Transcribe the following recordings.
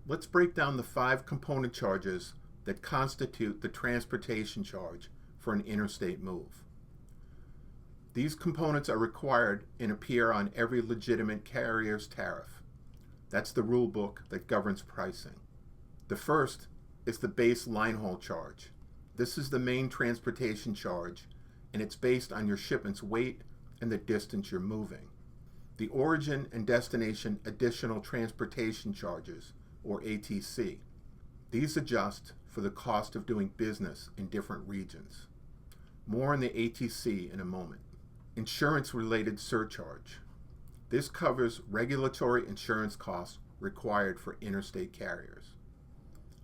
Let's break down the 5 component charges that constitute the transportation charge for an interstate move. These components are required and appear on every legitimate carrier's tariff. That's the rule book that governs pricing. The first is the base line haul charge. This is the main transportation charge, and it's based on your shipment's weight and the distance you're moving. The origin and destination additional transportation charges, or ATC. These adjust for the cost of doing business in different regions. More on the ATC in a moment. Insurance-related surcharge. This covers regulatory insurance costs required for interstate carriers.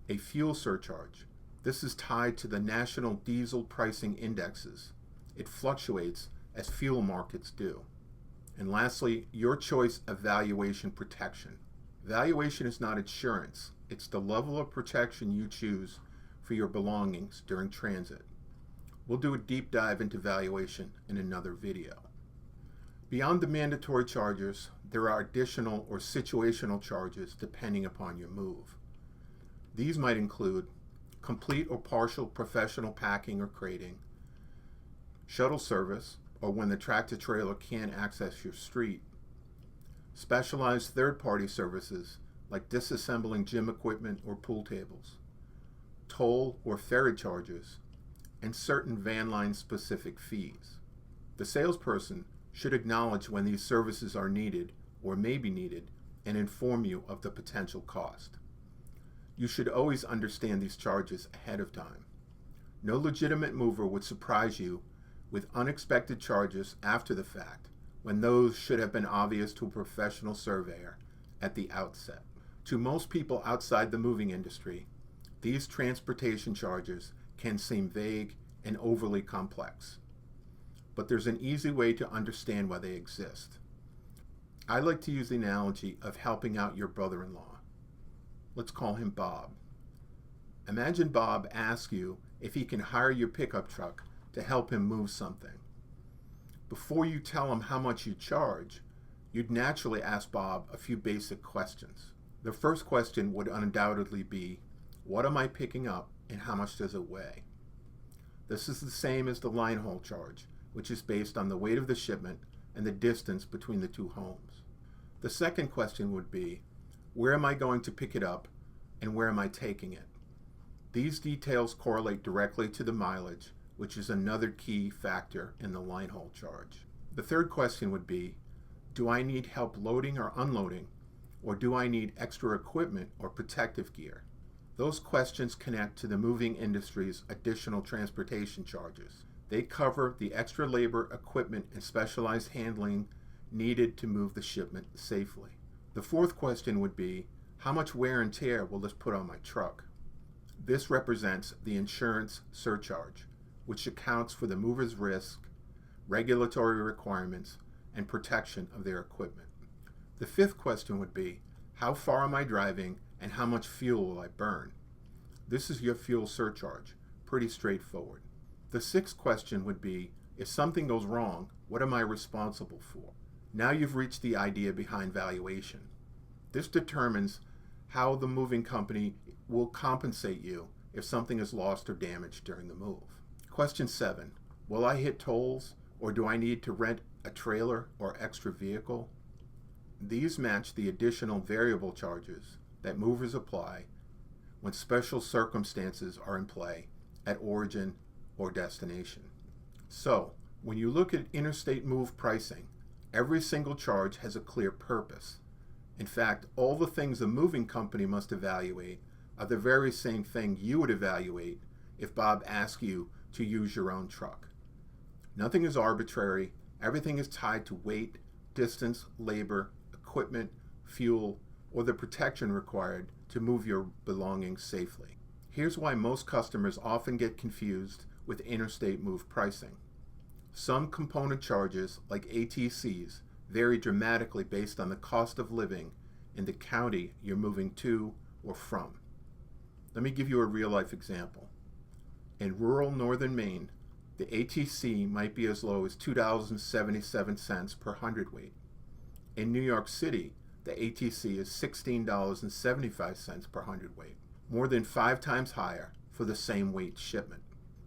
A fuel surcharge. This is tied to the national diesel pricing indexes. It fluctuates as fuel markets do. And lastly, your choice of valuation protection. Valuation is not insurance. It's the level of protection you choose for your belongings during transit. We'll do a deep dive into valuation in another video. Beyond the mandatory charges, there are additional or situational charges depending upon your move. These might include complete or partial professional packing or crating, shuttle service, or when the tractor-trailer can't access your street, specialized third-party services like disassembling gym equipment or pool tables, toll or ferry charges, and certain van line specific fees. The salesperson should acknowledge when these services are needed or may be needed and inform you of the potential cost. You should always understand these charges ahead of time. No legitimate mover would surprise you with unexpected charges after the fact when those should have been obvious to a professional surveyor at the outset. To most people outside the moving industry, these transportation charges can seem vague and overly complex. But there's an easy way to understand why they exist. I like to use the analogy of helping out your brother-in-law. Let's call him Bob. Imagine Bob asks you if he can hire your pickup truck to help him move something. Before you tell him how much you charge, you'd naturally ask Bob a few basic questions. The first question would undoubtedly be, what am I picking up and how much does it weigh? This is the same as the line haul charge, which is based on the weight of the shipment and the distance between the two homes. The second question would be, where am I going to pick it up and where am I taking it? These details correlate directly to the mileage, which is another key factor in the line haul charge. The third question would be, do I need help loading or unloading, or do I need extra equipment or protective gear? Those questions connect to the moving industry's additional transportation charges. They cover the extra labor, equipment, and specialized handling needed to move the shipment safely. The fourth question would be, how much wear and tear will this put on my truck? This represents the insurance surcharge, which accounts for the mover's risk, regulatory requirements, and protection of their equipment. The fifth question would be, how far am I driving and how much fuel will I burn? This is your fuel surcharge, pretty straightforward. The sixth question would be, if something goes wrong, what am I responsible for? Now you've reached the idea behind valuation. This determines how the moving company will compensate you if something is lost or damaged during the move. Question 7. Will I hit tolls, or do I need to rent a trailer or extra vehicle? These match the additional variable charges that movers apply when special circumstances are in play at origin or destination. So, when you look at interstate move pricing, every single charge has a clear purpose. In fact, all the things a moving company must evaluate are the very same thing you would evaluate if Bob asked you to use your own truck. Nothing is arbitrary. Everything is tied to weight, distance, labor, equipment, fuel, or the protection required to move your belongings safely. Here's why most customers often get confused with interstate move pricing. Some component charges, like ATCs, vary dramatically based on the cost of living in the county you're moving to or from. Let me give you a real-life example. In rural northern Maine, the ATC might be as low as $2.77 per hundredweight. In New York City, the ATC is $16.75 per hundredweight, more than 5 times higher for the same weight shipment.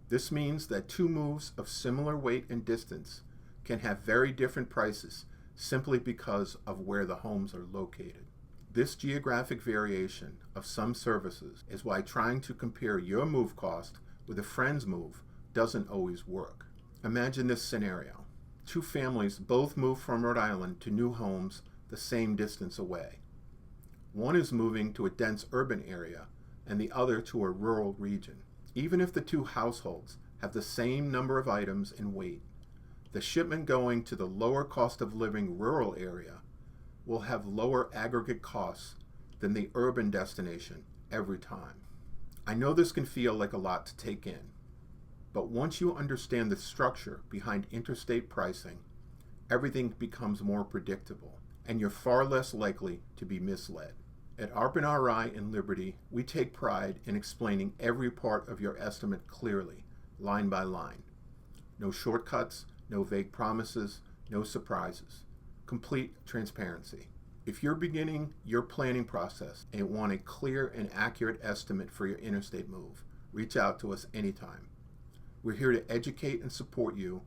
This means that 2 moves of similar weight and distance can have very different prices simply because of where the homes are located. This geographic variation of some services is why trying to compare your move cost with a friend's move doesn't always work. Imagine this scenario. 2 families both move from Rhode Island to new homes the same distance away. One is moving to a dense urban area and the other to a rural region. Even if the 2 households have the same number of items and weight, the shipment going to the lower cost of living rural area will have lower aggregate costs than the urban destination every time. I know this can feel like a lot to take in, but once you understand the structure behind interstate pricing, everything becomes more predictable, and you're far less likely to be misled. At Arpin RI in Liberty, we take pride in explaining every part of your estimate clearly, line by line. No shortcuts, no vague promises, no surprises. Complete transparency. If you're beginning your planning process and want a clear and accurate estimate for your interstate move, reach out to us anytime. We're here to educate and support you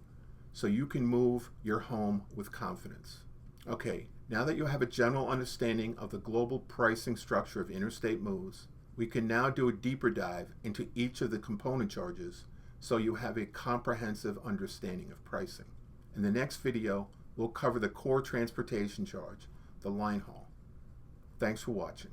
so you can move your home with confidence. Okay, now that you have a general understanding of the global pricing structure of interstate moves, we can now do a deeper dive into each of the component charges so you have a comprehensive understanding of pricing. In the next video, we'll cover the core transportation charge, the line haul. Thanks for watching.